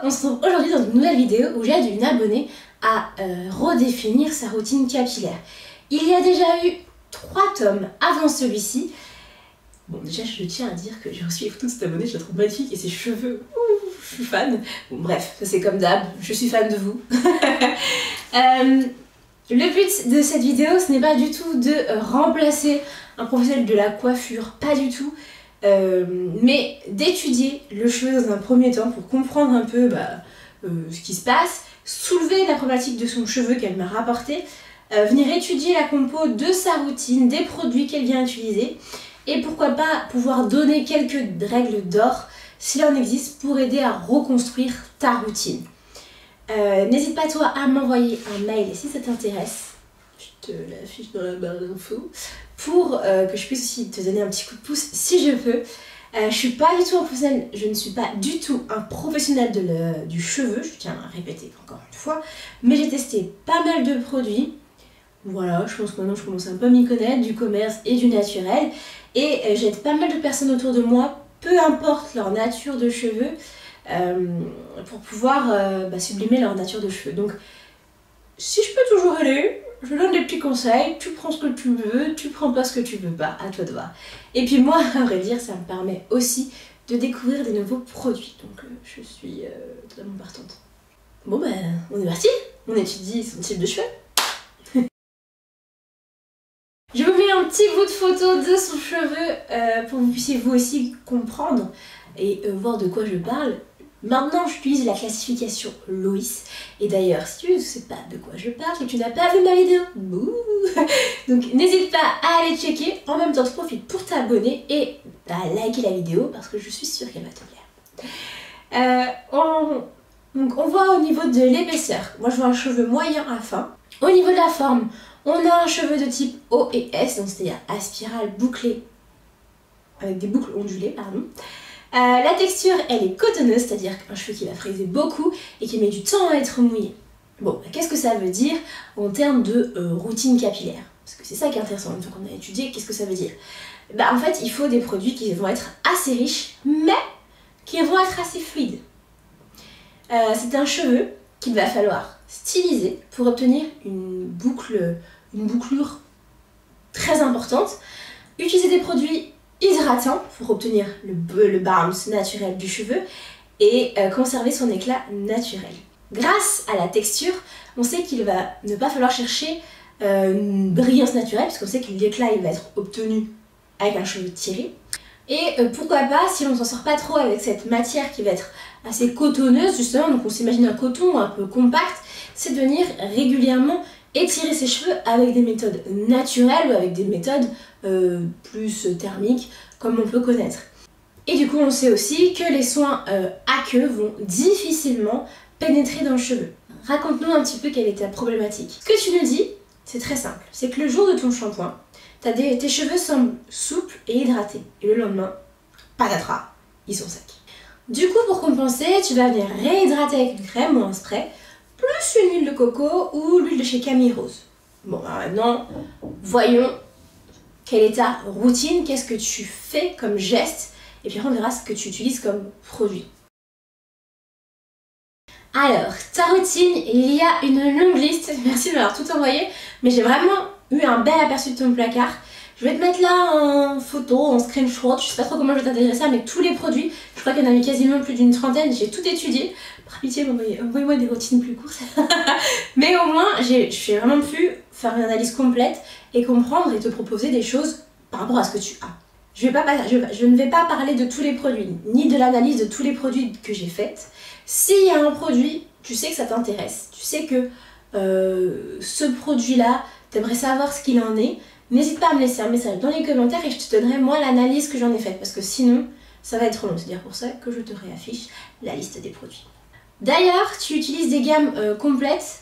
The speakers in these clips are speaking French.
on se retrouve aujourd'hui dans une nouvelle vidéo où j'aide une abonnée à redéfinir sa routine capillaire. Il y a déjà eu 3 tomes avant celui-ci. Bon, déjà je tiens à dire que j'ai reçu les photos de cette abonnée, je la trouve magnifique et ses cheveux, je suis fan. Bon bref, ça c'est comme d'hab, je suis fan de vous. Le but de cette vidéo, ce n'est pas du tout de remplacer un professionnel de la coiffure, pas du tout. Mais d'étudier le cheveu dans un premier temps pour comprendre un peu ce qui se passe, soulever la problématique de son cheveu qu'elle m'a rapporté, venir étudier la compo de sa routine, des produits qu'elle vient utiliser et pourquoi pas pouvoir donner quelques règles d'or s'il en existe pour aider à reconstruire ta routine. N'hésite pas toi à m'envoyer un mail si ça t'intéresse, je te l'affiche dans la barre d'infos, pour que je puisse aussi te donner un petit coup de pouce si je peux. Je suis pas du tout un professionnel, je ne suis pas du tout un professionnel du cheveu, je tiens à répéter encore une fois, mais j'ai testé pas mal de produits. Voilà, je pense que maintenant je commence un peu à m'y connaître, du commerce et du naturel, et j'aide pas mal de personnes autour de moi, peu importe leur nature de cheveux, pour pouvoir sublimer leur nature de cheveux. Donc si je peux toujours aider, je donne des petits conseils, tu prends ce que tu veux, tu prends pas ce que tu veux pas, à toi de voir. Et puis moi, à vrai dire, ça me permet aussi de découvrir des nouveaux produits, donc je suis totalement partante. Bon on est parti, on étudie son type de cheveux. Je vous mets un petit bout de photo de son cheveu pour que vous puissiez vous aussi comprendre et voir de quoi je parle. Maintenant, j'utilise la classification Loïs. Et d'ailleurs, si tu ne sais pas de quoi je parle, c'est que tu n'as pas vu ma vidéo. Bouh. Donc n'hésite pas à aller checker. En même temps, je profite pour t'abonner et à liker la vidéo parce que je suis sûre qu'elle va te plaire. Donc on voit au niveau de l'épaisseur. Moi, je vois un cheveu moyen à fin. Au niveau de la forme, on a un cheveu de type O et S, donc c'est-à-dire à spirale bouclée, avec des boucles ondulées, pardon. La texture, elle est cotonneuse, c'est-à-dire un cheveu qui va friser beaucoup et qui met du temps à être mouillé. Bon, qu'est-ce que ça veut dire en termes de routine capillaire? Parce que c'est ça qui est intéressant, une fois qu'on a étudié, qu'est-ce que ça veut dire? En fait, il faut des produits qui vont être assez riches, mais qui vont être assez fluides. C'est un cheveu qu'il va falloir styliser pour obtenir une bouclure très importante. Utiliser des produits hydratants pour obtenir le bounce naturel du cheveu et conserver son éclat naturel. Grâce à la texture, on sait qu'il va ne pas falloir chercher une brillance naturelle, puisqu'on sait que l'éclat va être obtenu avec un cheveu tiré. Et pourquoi pas, si on ne s'en sort pas trop avec cette matière qui va être assez cotonneuse justement, donc on s'imagine un coton un peu compact, c'est de venir régulièrement étirer ses cheveux avec des méthodes naturelles ou avec des méthodes plus thermiques comme on peut connaître. Et du coup on sait aussi que les soins aqueux vont difficilement pénétrer dans le cheveu. Raconte-nous un petit peu quelle est ta problématique. Ce que tu nous dis, c'est très simple, c'est que le jour de ton shampoing, tes cheveux semblent souples et hydratés. Et le lendemain, patatras, ils sont secs. Du coup, pour compenser, tu vas venir réhydrater avec une crème ou un spray, plus une huile de coco ou l'huile de chez Camille Rose. Bon, alors maintenant, voyons quelle est ta routine, qu'est-ce que tu fais comme geste, et puis on verra ce que tu utilises comme produit. Alors, ta routine, il y a une longue liste, merci de m'avoir tout envoyé, mais j'ai vraiment eu un bel aperçu de ton placard. Je vais te mettre là en photo, en screenshot, je sais pas trop comment je vais t'intégrer ça, mais tous les produits, je crois qu'il y en a eu quasiment plus d'une trentaine, j'ai tout étudié. Par pitié, envoyez-moi des routines plus courtes. Mais au moins, j'ai vraiment pu faire une analyse complète et comprendre et te proposer des choses par rapport à ce que tu as. Je ne vais pas parler de tous les produits, ni de l'analyse de tous les produits que j'ai faites. S'il y a un produit, tu sais que ça t'intéresse, tu sais que ce produit-là, tu aimerais savoir ce qu'il en est, n'hésite pas à me laisser un message dans les commentaires et je te donnerai moi l'analyse que j'en ai faite, parce que sinon, ça va être long. C'est-à-dire pour ça que je te réaffiche la liste des produits. D'ailleurs, tu utilises des gammes complètes,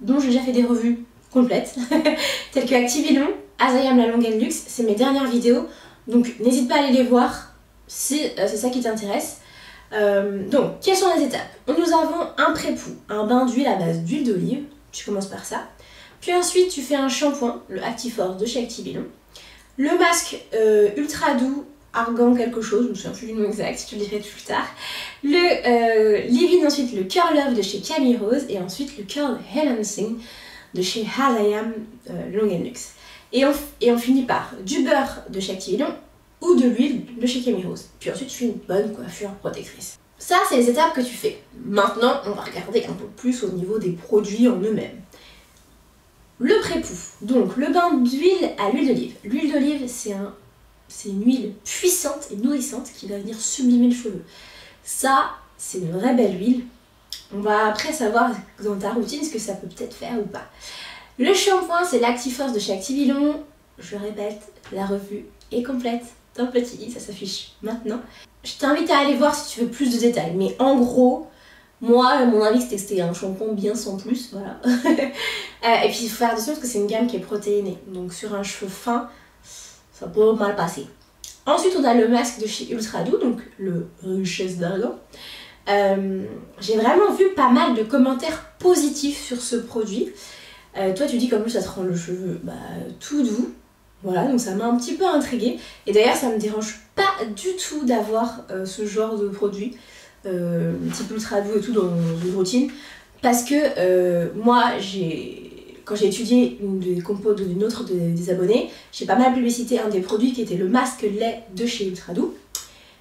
dont j'ai déjà fait des revues complètes, telles que Activilon, Azayam La Longue Luxe, c'est mes dernières vidéos, donc n'hésite pas à aller les voir si c'est ça qui t'intéresse. Donc, quelles sont les étapes? Nous avons un pré-poux, un bain d'huile à base d'huile d'olive, tu commences par ça. Puis ensuite, tu fais un shampoing, le Actiforce de chez Activilon. Le masque ultra doux, argan quelque chose, je me souviens plus du nom exact, je te le dirai plus tard. Le leave-in ensuite le Curl Love de chez Camille Rose et ensuite le Curl Enhancing de chez As I Am Long Luxe. Et on finit par du beurre de chez Activilon ou de l'huile de chez Camille Rose. Puis ensuite, tu fais une bonne coiffure protectrice. Ça, c'est les étapes que tu fais. Maintenant, on va regarder un peu plus au niveau des produits en eux-mêmes. Le pré-pouf, donc le bain d'huile à l'huile d'olive. L'huile d'olive, c'est une huile puissante et nourrissante qui va venir sublimer le cheveu. Ça, c'est une vraie belle huile. On va après savoir dans ta routine ce que ça peut peut-être faire ou pas. Le shampoing, c'est l'Actiforce de chez Activilon. Je répète, la revue est complète dans le petit i, ça s'affiche maintenant. Je t'invite à aller voir si tu veux plus de détails, mais en gros, moi, mon avis c'était un shampoing bien sans plus, voilà. Et puis il faut faire attention parce que c'est une gamme qui est protéinée, donc sur un cheveu fin, ça peut mal passer. Ensuite, on a le masque de chez Ultra Doux, donc le Richesse d'Argan. J'ai vraiment vu pas mal de commentaires positifs sur ce produit. Toi, tu dis qu'en plus ça te rend le cheveu tout doux. Voilà, donc ça m'a un petit peu intriguée. Et d'ailleurs, ça me dérange pas du tout d'avoir ce genre de produit, type Ultra Doux et tout, dans une routine. Parce que moi, quand j'ai étudié une des compos d'une autre des abonnés, j'ai pas mal publicité un des produits qui était le masque lait de chez Ultra Doux.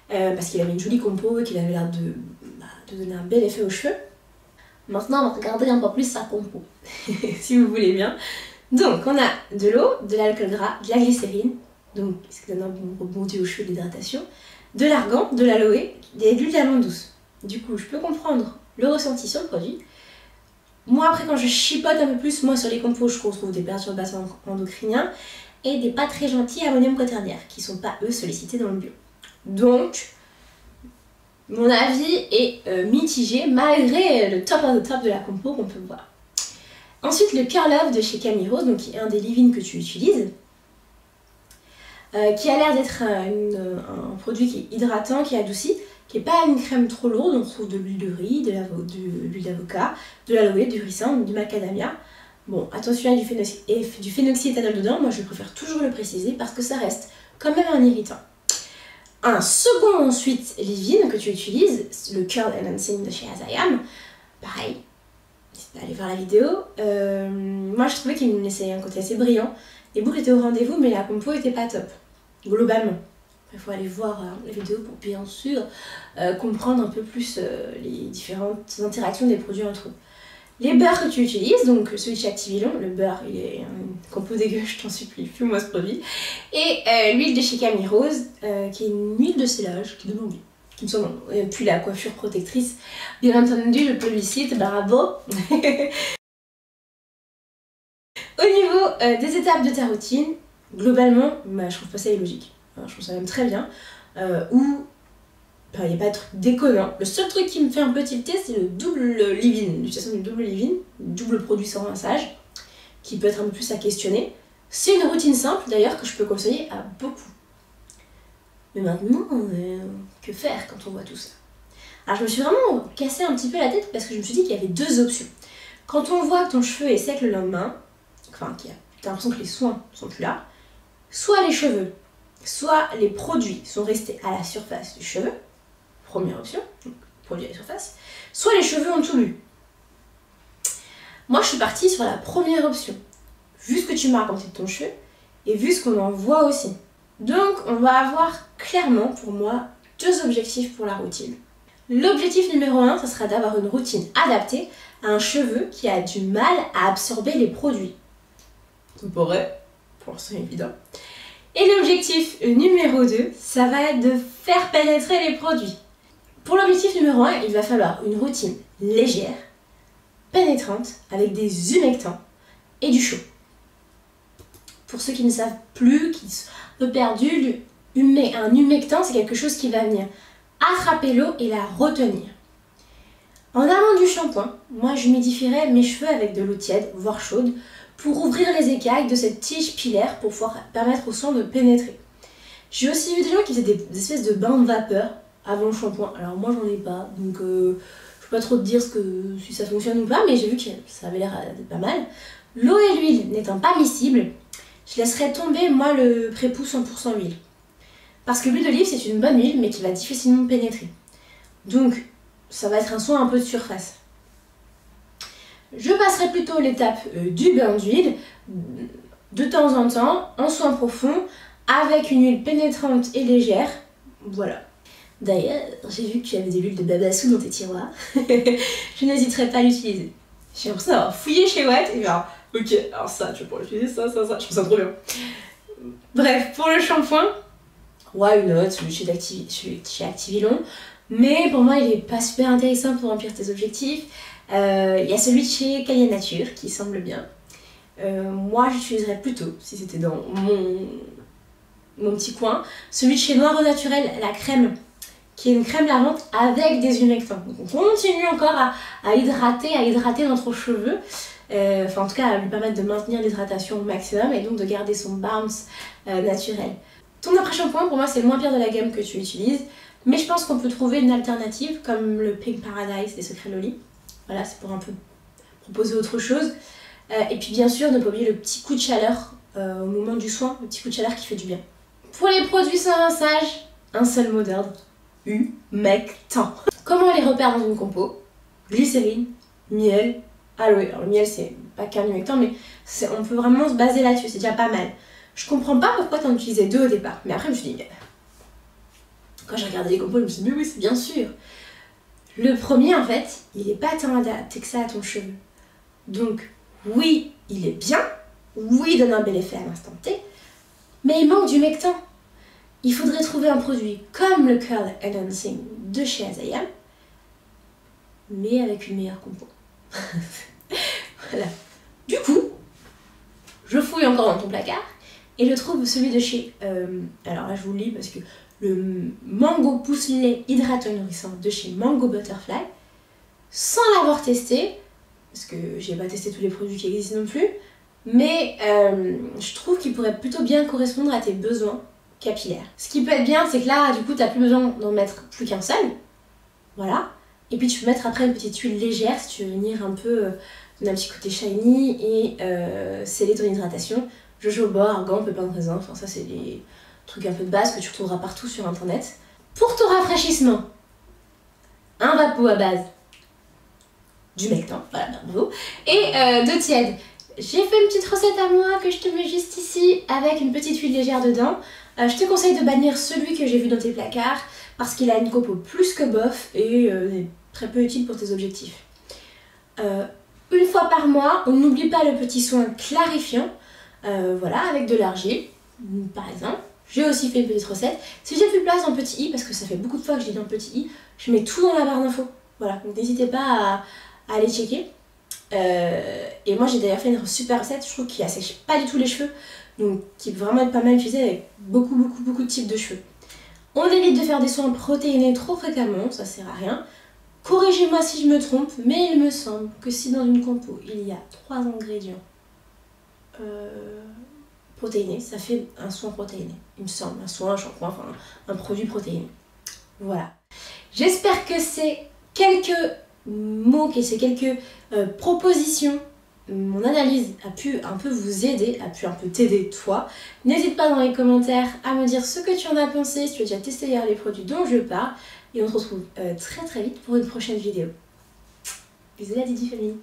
Parce qu'il avait une jolie compo et qu'il avait l'air de donner un bel effet aux cheveux. Maintenant, on va regarder un peu plus sa compo, si vous voulez bien. Donc, on a de l'eau, de l'alcool gras, de la glycérine, donc ce qui donne un bon rebond aux cheveux, de l'hydratation, de l'argan, de l'aloe et de l'huile d'amande douce. Du coup, je peux comprendre le ressenti sur le produit. Moi, après, quand je chipote un peu plus, moi, sur les compos, je retrouve des perturbateurs endocriniens et des pas très gentils ammonium quaternaire, qui sont pas, eux, sollicités dans le bio. Donc, mon avis est mitigé, malgré le top de la compo qu'on peut voir. Ensuite, le Curl Love de chez Camille Rose, donc qui est un des leave-in que tu utilises, qui a l'air d'être un produit qui est hydratant, qui adoucit, qui n'est pas une crème trop lourde. On retrouve de l'huile de riz, de l'huile d'avocat, de l'aloe, du ricin, du macadamia. Bon, attention, il y a du phénoxyéthanol dedans. Moi, je préfère toujours le préciser parce que ça reste quand même un irritant. Un second ensuite leave-in que tu utilises, le Curl Enhancing de chez As I Am, pareil. Allez voir la vidéo. Moi je trouvais qu'il me laissait un côté assez brillant. Les boucles étaient au rendez-vous, mais la compo était pas top, globalement. Il faut aller voir la vidéo pour bien sûr comprendre un peu plus les différentes interactions des produits entre eux. Les beurres que tu utilises, donc celui de chez Activilon, le beurre il est une compo dégueu, je t'en supplie, fume-moi ce produit. Et l'huile de chez Camille Rose, qui est une huile de sellage qui donne envie. Et puis la coiffure protectrice, bien entendu, je publicite, bravo. Au niveau des étapes de ta routine, globalement, je trouve pas ça illogique. Je trouve ça même très bien. Il n'y a pas de truc déconnant. Le seul truc qui me fait un peu tilter, c'est le double leave-in, l'utilisation du double leave-in, double produit sans rinçage, qui peut être un peu plus à questionner. C'est une routine simple d'ailleurs que je peux conseiller à beaucoup. Mais maintenant, que faire quand on voit tout ça? Alors je me suis vraiment cassé un petit peu la tête parce que je me suis dit qu'il y avait deux options. Quand on voit que ton cheveu est sec le lendemain, enfin t'as l'impression que les soins sont plus là, soit les cheveux, soit les produits sont restés à la surface du cheveu, première option, donc produit à la surface, soit les cheveux ont tout bu. Moi je suis partie sur la première option, vu ce que tu m'as raconté de ton cheveu et vu ce qu'on en voit aussi. Donc on va avoir clairement pour moi deux objectifs pour la routine. L'objectif numéro 1, ça sera d'avoir une routine adaptée à un cheveu qui a du mal à absorber les produits. Ça paraît pour l'instant évident. Et l'objectif numéro 2, ça va être de faire pénétrer les produits. Pour l'objectif numéro 1, il va falloir une routine légère, pénétrante, avec des humectants et du chaud. Pour ceux qui ne savent plus, qui sont un peu perdus, un humectant, c'est quelque chose qui va venir attraper l'eau et la retenir. En amont du shampoing, moi j'humidifierais mes cheveux avec de l'eau tiède, voire chaude, pour ouvrir les écailles de cette tige pilaire pour pouvoir permettre au sang de pénétrer. J'ai aussi vu des gens qui faisaient des espèces de bains de vapeur avant le shampoing. Alors moi j'en ai pas, donc je peux pas trop te dire si ça fonctionne ou pas, mais j'ai vu que ça avait l'air d'être pas mal. L'eau et l'huile n'étant pas miscibles, je laisserai tomber moi le pré-pouf 100% huile. Parce que l'huile d'olive c'est une bonne huile mais qui va difficilement pénétrer. Donc ça va être un soin un peu de surface. Je passerai plutôt l'étape du bain d'huile, de temps en temps, en soin profond, avec une huile pénétrante et légère. Voilà. D'ailleurs, j'ai vu que tu avais des huiles de babassou dans tes tiroirs. Je n'hésiterai pas à l'utiliser. J'ai l'impression d'avoir fouillé chez Watt et genre, ok, alors ça, tu vas pouvoir utiliser ça. Je trouve ça trop bien. Bref, pour le shampoing, why not, celui chez Activilon. Mais pour moi, il est pas super intéressant pour remplir tes objectifs. Il y a celui de chez Cayenne Nature qui semble bien. Moi, j'utiliserais plutôt, si c'était dans mon petit coin, celui de chez Noir au Naturel, la crème, qui est une crème lavante avec des humectants. Donc on continue encore à hydrater notre cheveu. Enfin, en tout cas, à lui permettre de maintenir l'hydratation au maximum et donc de garder son bounce naturel. Ton après-shampoing, pour moi, c'est le moins pire de la gamme que tu utilises. Mais je pense qu'on peut trouver une alternative comme le Pink Paradise des Secrets Loli. Voilà, c'est pour un peu proposer autre chose. Et puis bien sûr, ne pas oublier le petit coup de chaleur au moment du soin, le petit coup de chaleur qui fait du bien. Pour les produits sans rinçage, un seul mot d'ordre, humectant. Comment les repère dans une compo? Glycérine, miel, aloe. Alors le miel, c'est pas qu'un humectant, mais on peut vraiment se baser là-dessus, c'est déjà pas mal. Je comprends pas pourquoi t'en utilisais 2 au départ, mais après je me suis dit, quand j'ai regardé les compos, je me suis dit, mais oui, c'est bien sûr. Le premier, en fait, il est pas tant adapté que ça à ton cheveu. Donc, oui, il est bien, oui, il donne un bel effet à l'instant T, mais il manque d'humectant. Il faudrait trouver un produit comme le Curl Enhancing de chez Azayam, mais avec une meilleure compo. Voilà. Du coup, je fouille encore dans ton placard et je trouve celui de chez... alors là, je vous le lis parce que le Mango Pousse-lait hydratant nourrissant de chez Mango Butterfly, sans l'avoir testé, parce que j'ai pas testé tous les produits qui existent non plus, mais je trouve qu'il pourrait plutôt bien correspondre à tes besoins capillaires. Ce qui peut être bien, c'est que là, du coup, t'as plus besoin d'en mettre plus qu'un seul, voilà, et puis tu peux mettre après une petite huile légère si tu veux venir un peu donner un petit côté shiny et sceller ton hydratation. Jojoba, argan, pépin de raisin, enfin ça c'est les trucs un peu de base que tu retrouveras partout sur internet. Pour ton rafraîchissement, un vapeau à base d'humectant, voilà, bravo, et d'eau tiède. J'ai fait une petite recette à moi que je te mets juste ici avec une petite huile légère dedans. Je te conseille de bannir celui que j'ai vu dans tes placards parce qu'il a une compo plus que bof et est très peu utile pour tes objectifs. Une fois par mois, on n'oublie pas le petit soin clarifiant, voilà, avec de l'argile, par exemple. J'ai aussi fait une petite recette. Si j'ai plus de place dans le petit i, parce que ça fait beaucoup de fois que je l'ai dans le petit i, je mets tout dans la barre d'infos. Voilà, donc n'hésitez pas à aller checker. Et moi j'ai d'ailleurs fait une super recette, je trouve qui assèche pas du tout les cheveux, donc qui peut vraiment être pas mal utilisée avec beaucoup de types de cheveux. On évite de faire des soins protéinés trop fréquemment, ça sert à rien. Corrigez-moi si je me trompe, mais il me semble que si dans une compo il y a 3 ingrédients protéinés, ça fait un soin protéiné. Il me semble, un soin, un shampoing, enfin un produit protéiné. Voilà. J'espère que ces quelques mots, que ces quelques propositions, mon analyse a pu un peu vous aider, a pu un peu t'aider toi. N'hésite pas dans les commentaires à me dire ce que tu en as pensé, si tu as déjà testé les produits dont je parle. Et on se retrouve très vite pour une prochaine vidéo. Bisous la Didi Famille.